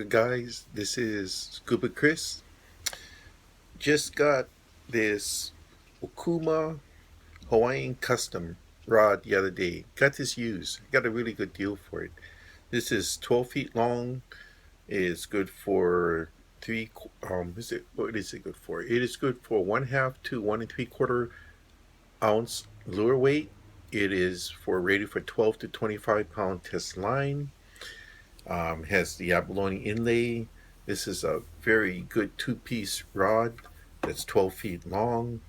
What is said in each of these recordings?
Guys, this is Scuba Chris. Just got this Okuma Hawaiian Custom rod the other day. Got this used. Got a really good deal for it. This is 12 feet long. It's good for three. Is it? What is it good for? It is good for 1/2 to 1 3/4 ounce lure weight. It is for rated for 12 to 25 pound test line. Has the abalone inlay. This is a very good two-piece rod that's 12 feet long.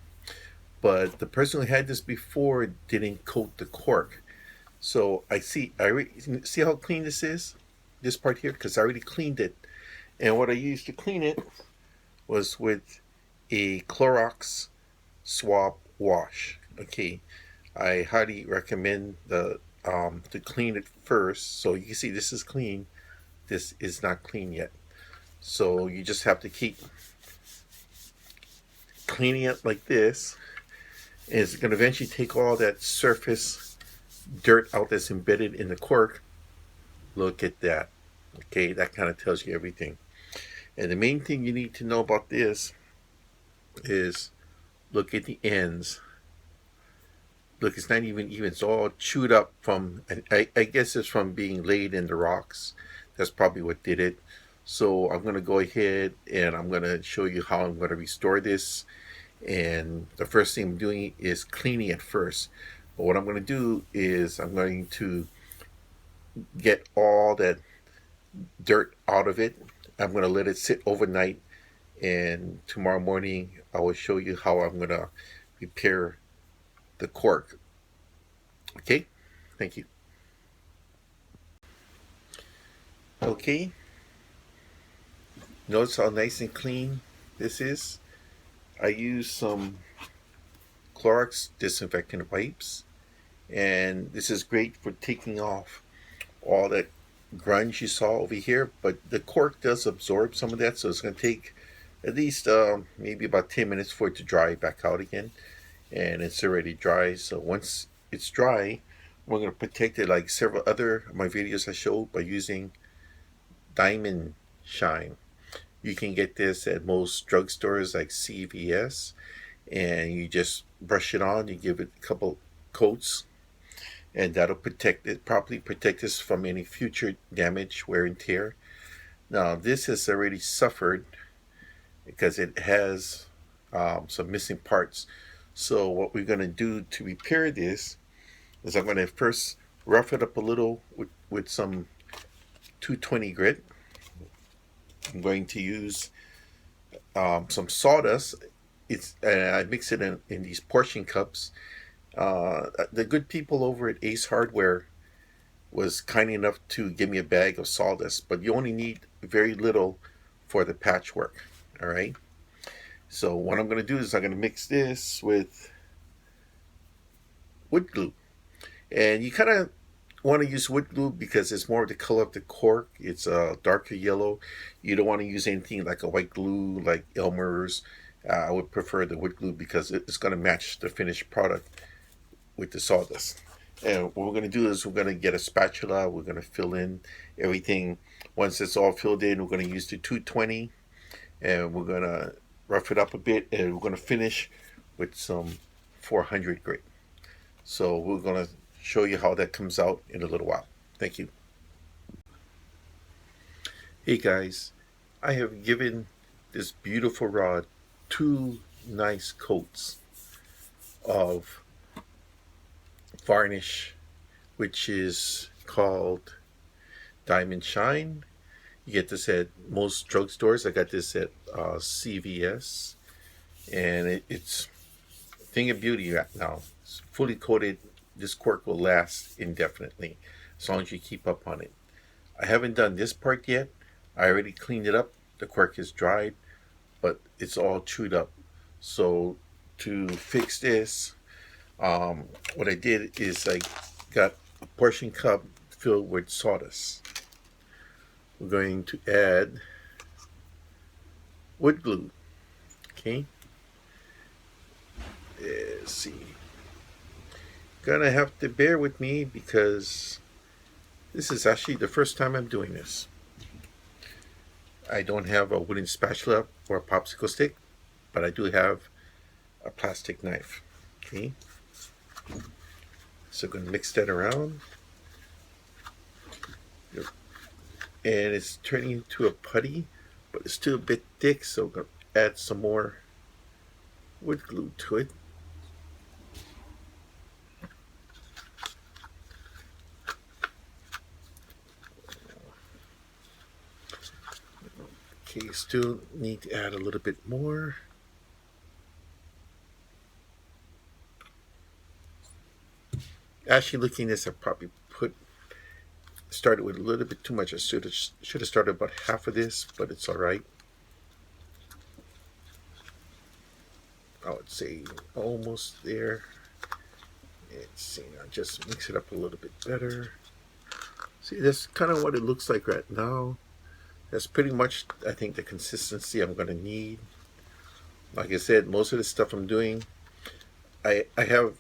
But the person who had this before didn't coat the cork. So see how clean this is? This part here, because I already cleaned it. And what I used to clean it was with a Clorox swab wash. Okay, I highly recommend the to clean it first. So you can see this is clean. This is not clean yet. So you just have to keep cleaning it like this. And it's going to eventually take all that surface dirt out that's embedded in the cork. Look at that. Okay, that kind of tells you everything. And the main thing you need to know about this is look at the ends. Look, it's not even. It's all chewed up from, I guess it's from being laid in the rocks. That's probably what did it. So I'm going to go ahead and I'm going to show you how I'm going to restore this. And the first thing I'm doing is cleaning it first. But what I'm going to do is I'm going to get all that dirt out of it. I'm going to let it sit overnight. And tomorrow morning I will show you how I'm going to repair the cork. Okay, thank you. Okay, notice how nice and clean this is. I use some Clorox disinfecting wipes, and this is great for taking off all that grunge you saw over here, but the cork does absorb some of that, so it's going to take at least maybe about 10 minutes for it to dry back out again. And it's already dry, so once it's dry, we're going to protect it like several other of my videos I showed by using Diamond Shine. You can get this at most drugstores like CVS, and you just brush it on, you give it a couple coats, and that'll protect it, properly protect this from any future damage, wear and tear. Now this has already suffered because it has some missing parts. So what we're going to do to repair this is I'm going to first rough it up a little with some 220 grit. I'm going to use some sawdust. I mix it in these portion cups. The good people over at Ace Hardware was kind enough to give me a bag of sawdust, but you only need very little for the patchwork. All right. So what I'm going to do is I'm going to mix this with wood glue. And you kind of want to use wood glue because it's more of the color of the cork. It's a darker yellow. You don't want to use anything like a white glue like Elmer's. I would prefer the wood glue because it's going to match the finished product with the sawdust. And what we're going to do is we're going to get a spatula. We're going to fill in everything. Once it's all filled in, we're going to use the 220 and we're going to rough it up a bit, and we're going to finish with some 400 grit. So we're going to show you how that comes out in a little while. Thank you. Hey guys, I have given this beautiful rod 2 nice coats of varnish, which is called Diamond Shine. You get this at most drugstores. I got this at CVS, and it's a thing of beauty right now. It's fully coated. This cork will last indefinitely as long as you keep up on it. I haven't done this part yet. I already cleaned it up. The cork is dried, but it's all chewed up. So to fix this, what I did is I got a portion cup filled with sawdust. We're going to add wood glue. Okay. Let's see. Gonna have to bear with me because this is actually the first time I'm doing this. I don't have a wooden spatula or a popsicle stick, but I do have a plastic knife. Okay, so I'm going to mix that around. And it's turning into a putty, but it's still a bit thick, so I'm going to add some more wood glue to it. Okay, still need to add a little bit more. Actually, looking at this, I probably started with a little bit too much. I should have started about half of this, but it's all right. I would say almost there. Let's see, I'll just mix it up a little bit better. See, that's kind of what it looks like right now. That's pretty much, I think, the consistency I'm going to need. Like I said, most of the stuff I'm doing, I have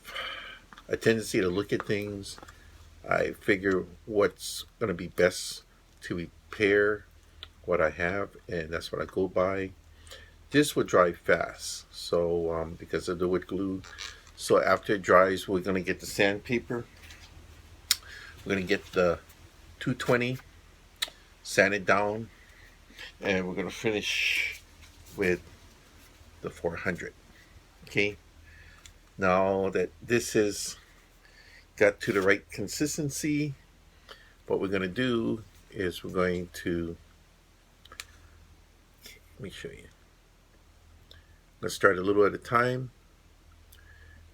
a tendency to look at things. I figure what's going to be best to repair what I have, and that's what I go by. This will dry fast, so because of the wood glue. So after it dries, we're going to get the sandpaper. We're going to get the 220, sand it down, and we're going to finish with the 400. Okay. Now that this has got to the right consistency, what we're going to do is we're going to, let me show you. I'm going to start a little at a time,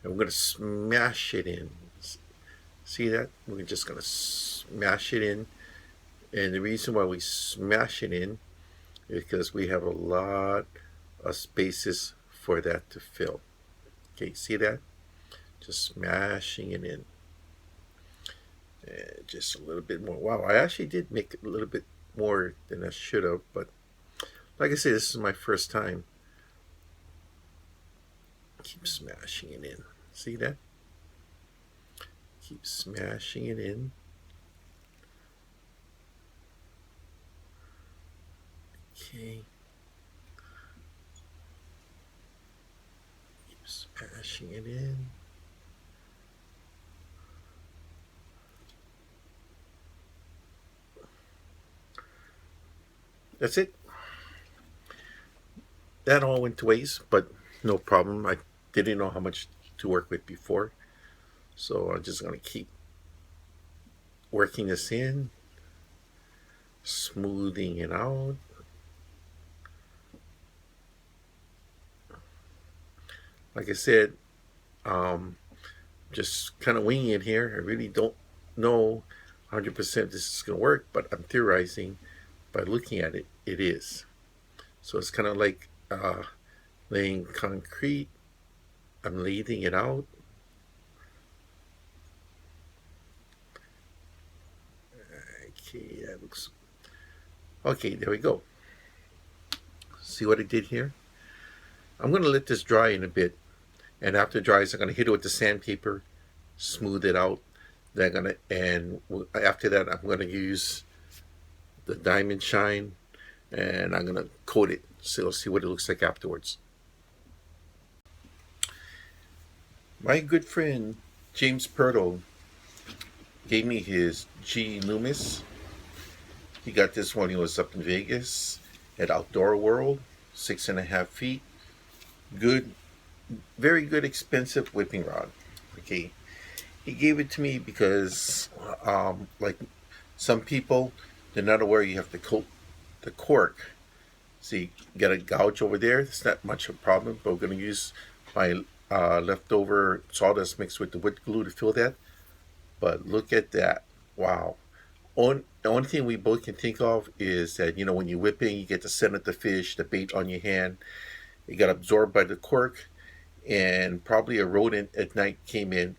and we're going to smash it in. See that? We're just going to smash it in. And the reason why we smash it in is because we have a lot of spaces for that to fill. Okay, see that? Just smashing it in. And just a little bit more. Wow, I actually did make it a little bit more than I should have, but like I said, this is my first time. Keep smashing it in. See that? Keep smashing it in. Okay. Keep smashing it in. That's it. That all went to waste, but no problem. I didn't know how much to work with before, so I'm just going to keep working this in, smoothing it out. Like I said, just kind of winging it here. I really don't know 100% this is going to work, but I'm theorizing by looking at it, it is. So it's kind of like laying concrete. I'm laying it out. Okay, that looks okay. There we go. See what I did here? I'm going to let this dry in a bit, and after it dries, I'm going to hit it with the sandpaper, smooth it out. Then and after that, I'm going to use the diamond shine, and I'm going to coat it. So you'll see what it looks like afterwards. My good friend James Purtle gave me his G.Loomis. He got this when he was up in Vegas at Outdoor World, 6.5 feet. Good, very good, expensive whipping rod. Okay, he gave it to me because, like some people, they're not aware you have to coat the cork. See, you got a gouge over there. It's not much of a problem, but we're going to use my leftover sawdust mixed with the wood glue to fill that. But look at that! Wow. The only thing we both can think of is that, you know, when you're whipping, you get the scent of the fish, the bait on your hand. It got absorbed by the cork, and probably a rodent at night came in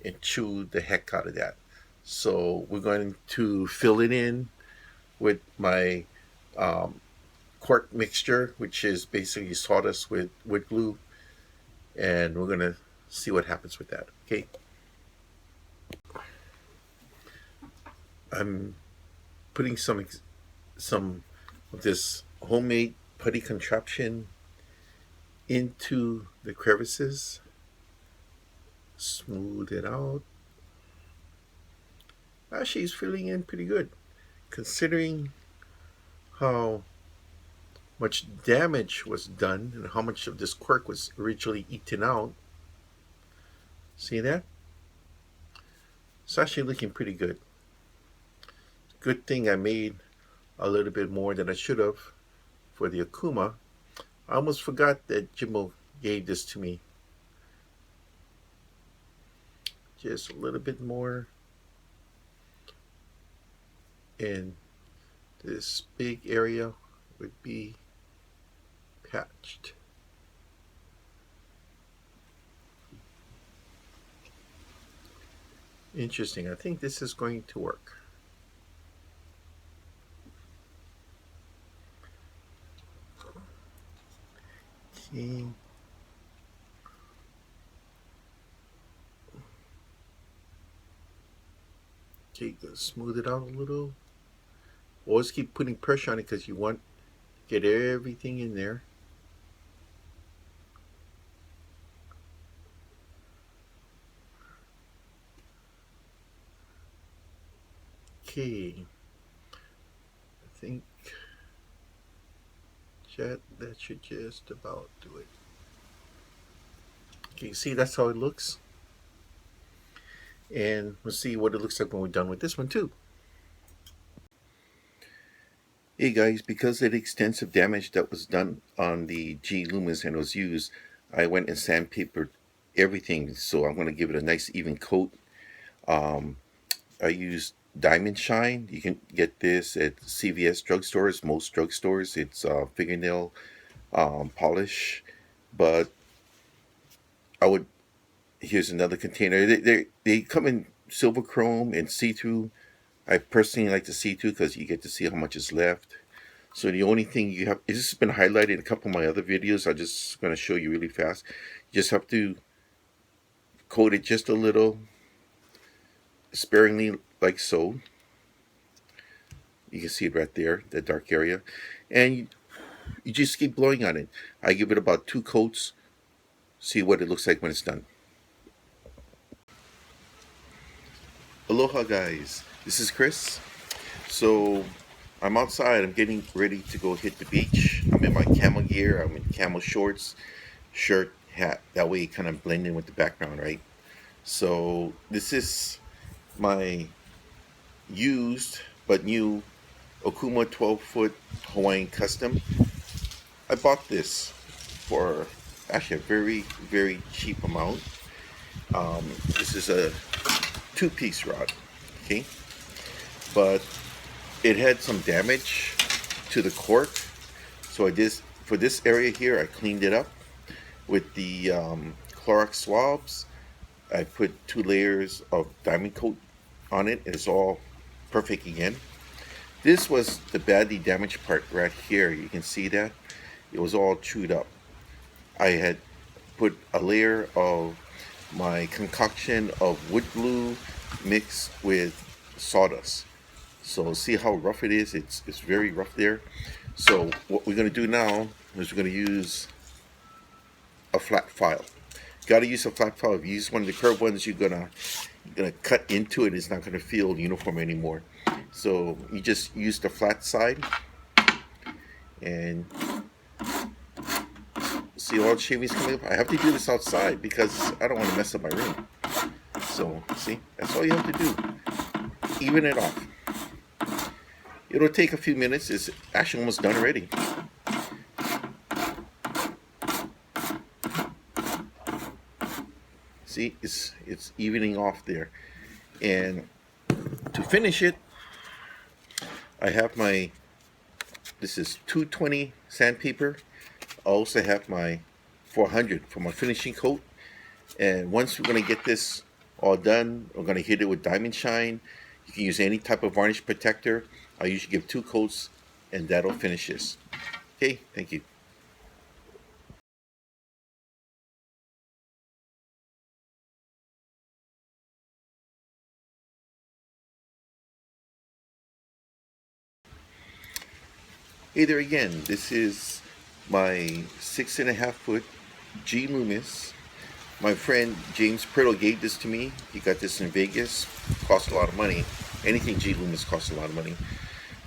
and chewed the heck out of that. So we're going to fill it in with my cork mixture, which is basically sawdust with wood glue, and we're going to see what happens with that. Okay. I'm putting some of this homemade putty contraption into the crevices, smooth it out. Actually, it's filling in pretty good considering how much damage was done and how much of this cork was originally eaten out. See that? It's actually looking pretty good. Good thing I made a little bit more than I should have for the Okuma. I almost forgot that Jimbo gave this to me. Just a little bit more, and this big area would be patched. Interesting. I think this is going to work. Okay. Okay, gonna smooth it out a little. Always keep putting pressure on it because you want to get everything in there. Okay. I think that should just about do it. Okay, see that's how it looks. And we'll see what it looks like when we're done with this one too. Hey guys, because of the extensive damage that was done on the G.Loomis and was used, I went and sandpapered everything. So I'm going to give it a nice even coat. Um, I used Diamond Shine. You can get this at CVS drugstores, most drugstores. It's fingernail polish. But I would, here's another container. They come in silver chrome and see-through. I personally like the see-through because you get to see how much is left. So the only thing you have, this has been highlighted in a couple of my other videos. I'm just going to show you really fast. You just have to coat it just a little, sparingly like so. You can see it right there, that dark area. And you just keep blowing on it. I give it about 2 coats, see what it looks like when it's done. Aloha guys, this is Chris. So I'm outside, I'm getting ready to go hit the beach. I'm in my camel gear, I'm in camel shorts, shirt, hat. That way it kind of blend in with the background, right? So this is my used but new Okuma 12-foot Hawaiian Custom. I bought this for actually a very, very cheap amount. This is a 2-piece rod, okay? But it had some damage to the cork. So I did, for this area here, I cleaned it up with the Clorox swabs. I put 2 layers of diamond coat on it. It's all perfect again. This was the badly damaged part right here. You can see that. It was all chewed up. I had put a layer of my concoction of wood glue mixed with sawdust. So see how rough it is? It's very rough there. So what we're going to do now is we're going to use a flat file. Got to use a flat file. If you use one of the curved ones, you're gonna cut into it. It's not gonna feel uniform anymore. So you just use the flat side, and see all the shavings coming up. I have to do this outside because I don't want to mess up my ring. So see, that's all you have to do. Even it off. It'll take a few minutes. It's actually almost done already. See, it's evening off there. And to finish it, I have my, this is 220 sandpaper. I also have my 400 for my finishing coat. And once we're going to get this all done, we're going to hit it with Diamond Shine. You can use any type of varnish protector. I usually give 2 coats, and that'll finish this. Okay, thank you. Hey there again, this is my 6.5 foot G.Loomis. My friend James Priddle gave this to me. He got this in Vegas. Cost a lot of money. Anything G.Loomis costs a lot of money.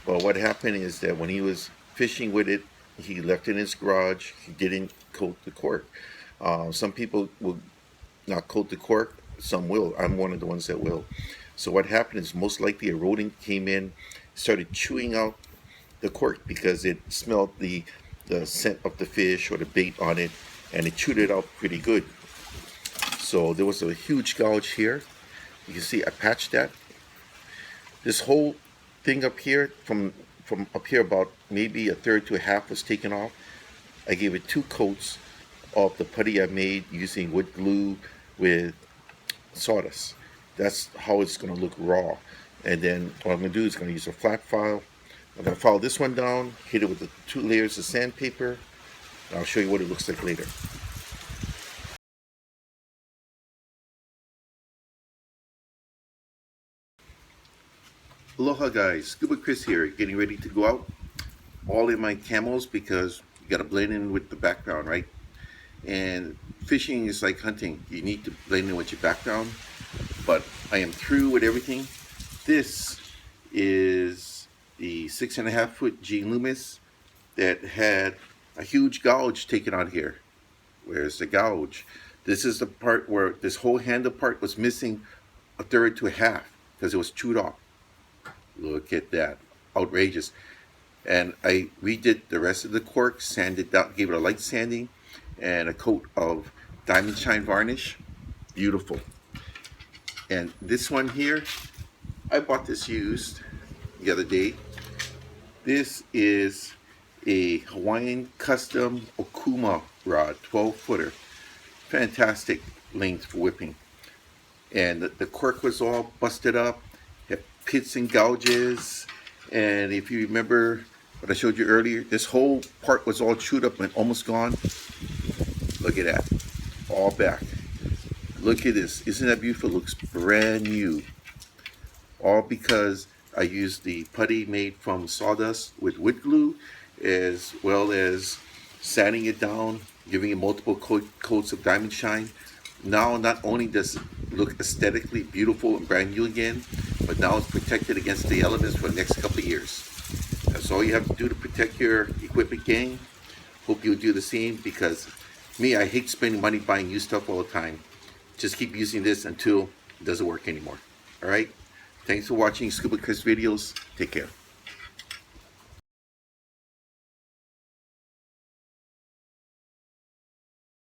But what happened is that when he was fishing with it, he left it in his garage. He didn't coat the cork. Some people will not coat the cork, some will. I'm one of the ones that will. So what happened is most likely a rodent came in, started chewing out the cork because it smelled the scent of the fish or the bait on it, and it chewed it out pretty good. So there was a huge gouge here. You can see I patched that. This whole thing up here, from up here about maybe a third to a half, was taken off. I gave it 2 coats of the putty I made using wood glue with sawdust. That's how it's going to look raw. And then what I'm going to do is going to use a flat file. I'm going to file this one down, hit it with the 2 layers of sandpaper, and I'll show you what it looks like later. Aloha guys, Scuba Chris here, getting ready to go out. All in my camos because you got to blend in with the background, right? And fishing is like hunting. You need to blend in with your background. But I am through with everything. This is the 6.5 foot G.Loomis that had a huge gouge taken out here. Where's the gouge? This is the part where this whole handle part was missing a third to a half because it was chewed off. Look at that. Outrageous. And I redid the rest of the cork, sanded down, gave it a light sanding and a coat of diamond shine varnish. Beautiful. And this one here, I bought this used the other day. This is a Hawaiian Custom Okuma rod, 12-footer. Fantastic length for whipping. And the cork was all busted up, had pits and gouges. And if you remember what I showed you earlier, this whole part was all chewed up and almost gone. Look at that, all back. Look at this, isn't that beautiful? It looks brand new. All because I used the putty made from sawdust with wood glue, as well as sanding it down, giving it multiple coats of diamond shine. Now not only does it look aesthetically beautiful and brand new again, but now it's protected against the elements for the next couple of years. That's all you have to do to protect your equipment, gang. Hope you'll do the same, because me, I hate spending money buying new stuff all the time. Just keep using this until it doesn't work anymore. Alright? Thanks for watching Scuba Chris videos. Take care.